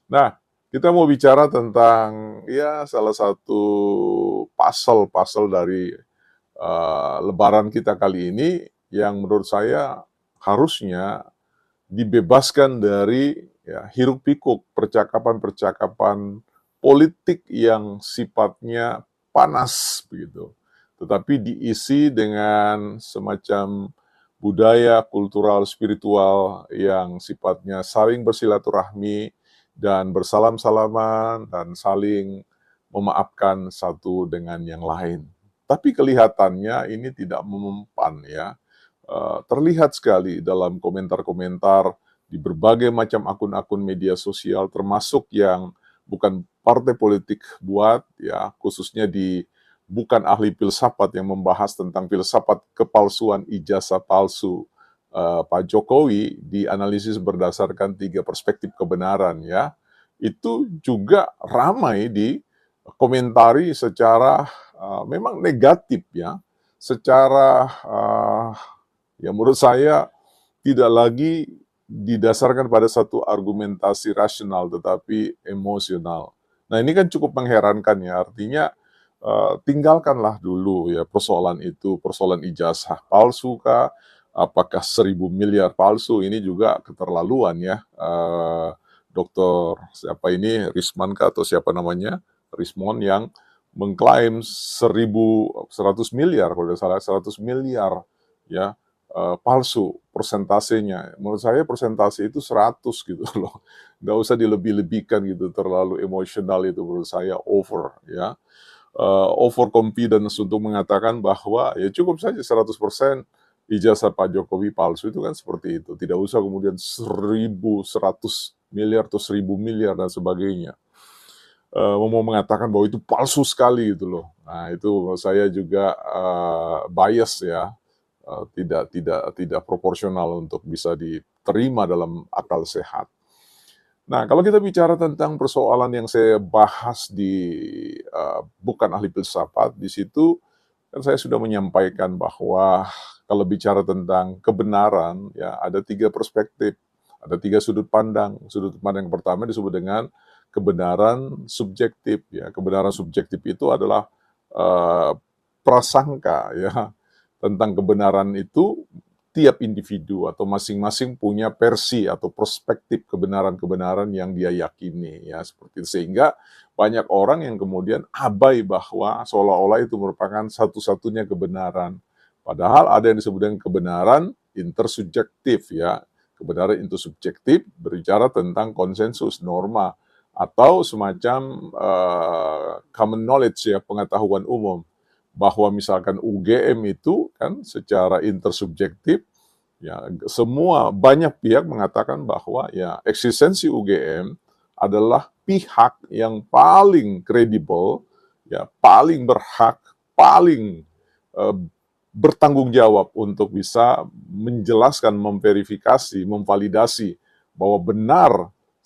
Nah, kita mau bicara tentang ya salah satu pasal-pasal dari Lebaran kita kali ini yang menurut saya harusnya dibebaskan dari ya, hiruk-pikuk percakapan-percakapan politik yang sifatnya panas begitu, tetapi diisi dengan semacam budaya kultural spiritual yang sifatnya saling bersilaturahmi dan bersalam-salaman dan saling memaafkan satu dengan yang lain. Tapi kelihatannya ini tidak memempan ya. Terlihat sekali dalam komentar-komentar di berbagai macam akun-akun media sosial termasuk yang bukan partai politik buat ya, khususnya di bukan ahli filsafat yang membahas tentang filsafat kepalsuan ijazah palsu Pak Jokowi dianalisis berdasarkan 3 perspektif kebenaran ya. Itu juga ramai dikomentari secara memang negatif ya, secara ya menurut saya tidak lagi didasarkan pada satu argumentasi rasional tetapi emosional. Nah ini kan cukup mengherankan ya, artinya tinggalkanlah dulu ya persoalan itu, persoalan ijazah palsu kah, apakah 1.000 miliar palsu, ini juga keterlaluan ya. Dokter siapa ini, Risman kah atau siapa namanya, Rismon yang mengklaim 100 miliar, kalau tidak salah 100 miliar ya, palsu persentasenya. Menurut saya persentase itu 100 gitu loh. Nggak usah dilebih-lebihkan gitu, terlalu emosional itu menurut saya over ya. Over confidence untuk mengatakan bahwa ya cukup saja 100% ijazah Pak Jokowi palsu, itu kan seperti itu. Tidak usah kemudian 1.100 miliar atau 1.000 miliar dan sebagainya. Mau mengatakan bahwa itu palsu sekali gitu loh. Nah itu saya juga bias ya, tidak proporsional untuk bisa diterima dalam akal sehat. Nah, kalau kita bicara tentang persoalan yang saya bahas di bukan ahli filsafat, di situ kan saya sudah menyampaikan bahwa kalau bicara tentang kebenaran, ya ada 3 perspektif, ada 3 sudut pandang. Sudut pandang yang pertama disebut dengan kebenaran subjektif. Ya, kebenaran subjektif itu adalah uh, prasangka ya tentang kebenaran itu, tiap individu atau masing-masing punya versi atau perspektif kebenaran-kebenaran yang dia yakini ya seperti itu. Sehingga banyak orang yang kemudian abai bahwa seolah-olah itu merupakan satu-satunya kebenaran. Padahal ada yang disebut dengan kebenaran intersubjektif ya. Kebenaran intersubjektif berbicara tentang konsensus norma atau semacam common knowledge ya, pengetahuan umum bahwa misalkan UGM itu kan secara intersubjektif ya, semua banyak pihak mengatakan bahwa ya eksistensi UGM adalah pihak yang paling kredibel ya, paling berhak, paling uh, bertanggung jawab untuk bisa menjelaskan, memverifikasi, memvalidasi bahwa benar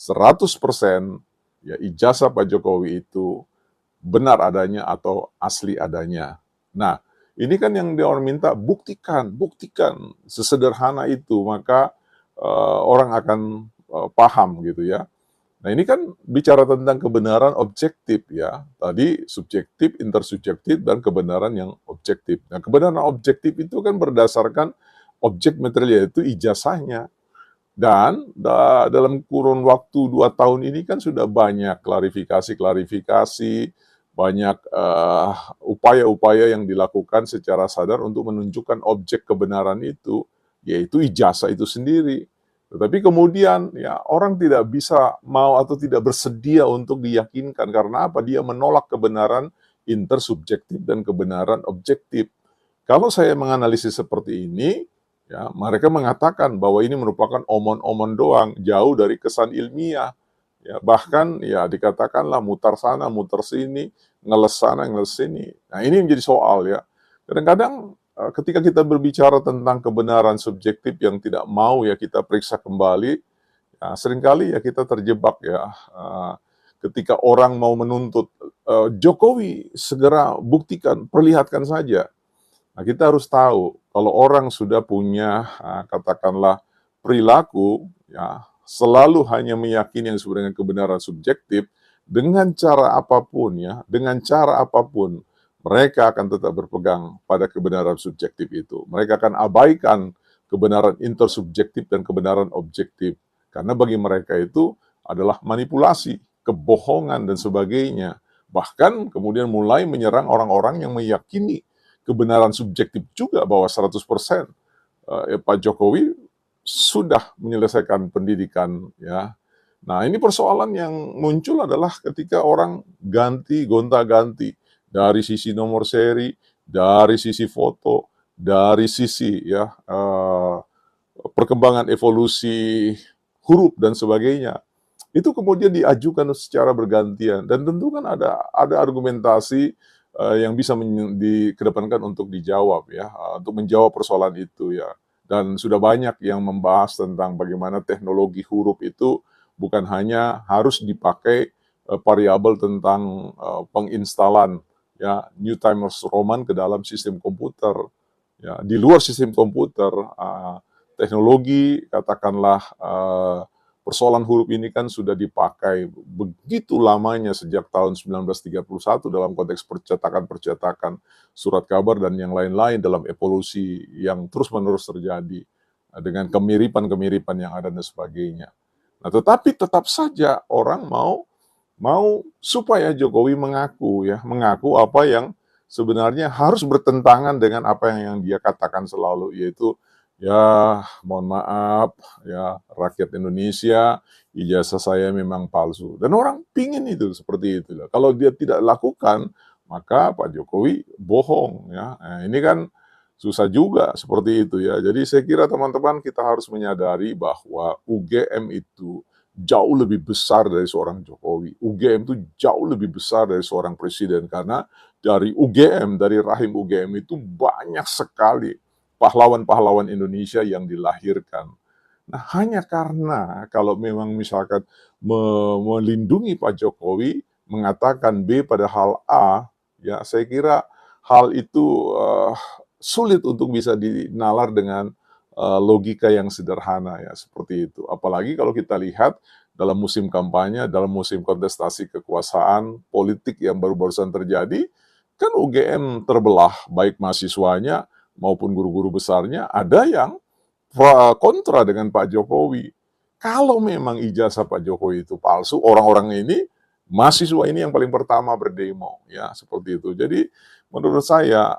100% ya ijazah Pak Jokowi itu benar adanya atau asli adanya. Nah, ini kan yang dia orang minta, buktikan, buktikan sesederhana itu, maka orang akan paham gitu ya. Nah, ini kan bicara tentang kebenaran objektif ya. Tadi subjektif, intersubjektif, dan kebenaran yang objektif. Nah, kebenaran objektif itu kan berdasarkan objek material, yaitu ijazahnya. Dan dalam kurun waktu 2 tahun ini kan sudah banyak klarifikasi-klarifikasi, banyak upaya-upaya yang dilakukan secara sadar untuk menunjukkan objek kebenaran itu, yaitu ijazah itu sendiri. Tetapi kemudian ya orang tidak bisa mau atau tidak bersedia untuk diyakinkan karena apa? Dia menolak kebenaran intersubjektif dan kebenaran objektif. Kalau saya menganalisis seperti ini, ya, mereka mengatakan bahwa ini merupakan omon-omon doang, jauh dari kesan ilmiah. Ya, bahkan ya dikatakanlah mutar sana, mutar sini, ngeles sana, ngeles sini. Nah, ini menjadi soal ya. Kadang-kadang ketika kita berbicara tentang kebenaran subjektif yang tidak mau ya kita periksa kembali, ya, seringkali ya kita terjebak ya. Ketika orang mau menuntut Jokowi segera buktikan, perlihatkan saja. Nah, kita harus tahu kalau orang sudah punya katakanlah perilaku ya selalu hanya meyakini yang disebut dengan kebenaran subjektif, dengan cara apapun ya, dengan cara apapun, mereka akan tetap berpegang pada kebenaran subjektif itu. Mereka akan abaikan kebenaran intersubjektif dan kebenaran objektif. Karena bagi mereka itu adalah manipulasi, kebohongan, dan sebagainya. Bahkan kemudian mulai menyerang orang-orang yang meyakini kebenaran subjektif juga bahwa 100% Pak Jokowi sudah menyelesaikan pendidikan ya. Nah, ini persoalan yang muncul adalah ketika orang ganti gonta-ganti dari sisi nomor seri, dari sisi foto, dari sisi ya perkembangan evolusi huruf dan sebagainya. Itu kemudian diajukan secara bergantian dan tentu kan ada argumentasi yang bisa dikedepankan untuk dijawab ya, untuk menjawab persoalan itu ya. Dan sudah banyak yang membahas tentang bagaimana teknologi huruf itu bukan hanya harus dipakai variabel tentang penginstalan ya New Timers Roman ke dalam sistem komputer. Ya, di luar sistem komputer, teknologi katakanlah persoalan huruf ini kan sudah dipakai begitu lamanya sejak tahun 1931 dalam konteks percetakan-percetakan surat kabar dan yang lain-lain dalam evolusi yang terus-menerus terjadi dengan kemiripan-kemiripan yang ada dan sebagainya. Nah, tetapi tetap saja orang mau supaya Jokowi mengaku apa yang sebenarnya harus bertentangan dengan apa yang dia katakan selalu, yaitu ya mohon maaf ya rakyat Indonesia, ijazah saya memang palsu. Dan orang pingin itu seperti itu. Kalau dia tidak lakukan, maka Pak Jokowi bohong ya. Nah, ini kan susah juga seperti itu ya. Jadi saya kira teman-teman kita harus menyadari bahwa UGM itu jauh lebih besar dari seorang Jokowi. UGM itu jauh lebih besar dari seorang presiden karena dari UGM, dari rahim UGM itu banyak sekali pahlawan-pahlawan Indonesia yang dilahirkan. Nah, hanya karena kalau memang misalkan melindungi Pak Jokowi, mengatakan B pada hal A, ya saya kira hal itu sulit untuk bisa dinalar dengan logika yang sederhana ya seperti itu. Apalagi kalau kita lihat dalam musim kampanye, dalam musim kontestasi kekuasaan politik yang baru-barusan terjadi, kan UGM terbelah baik mahasiswanya maupun guru-guru besarnya, ada yang kontra dengan Pak Jokowi. Kalau memang ijazah Pak Jokowi itu palsu, orang-orang ini, mahasiswa ini yang paling pertama berdemo, ya seperti itu. Jadi menurut saya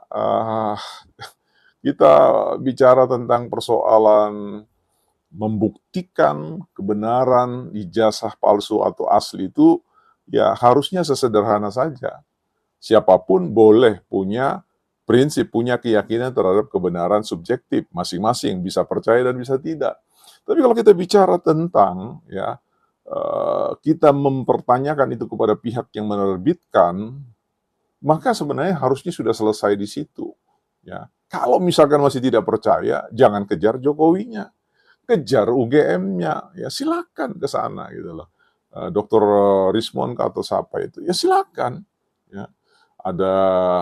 kita bicara tentang persoalan membuktikan kebenaran ijazah palsu atau asli itu ya harusnya sesederhana saja. Siapapun boleh punya prinsip, punya keyakinan terhadap kebenaran subjektif masing-masing, bisa percaya dan bisa tidak. Tapi kalau kita bicara tentang ya kita mempertanyakan itu kepada pihak yang menerbitkan, maka sebenarnya harusnya sudah selesai di situ. Ya, kalau misalkan masih tidak percaya, jangan kejar Jokowinya, kejar UGM-nya, ya silakan ke sana gitu loh. Dr. Rismon atau siapa itu, ya silakan. Ya, ada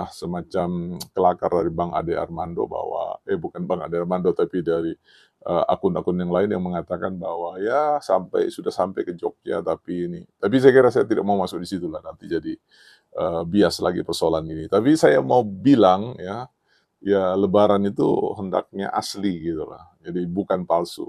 semacam kelakar dari Bang Ade Armando bahwa bukan Bang Ade Armando tapi dari akun-akun yang lain yang mengatakan bahwa ya sudah sampai ke Jogja tapi saya kira saya tidak mau masuk di situ lah nanti jadi bias lagi persoalan ini. Tapi saya mau bilang ya Lebaran itu hendaknya asli gitu lah. Jadi bukan palsu.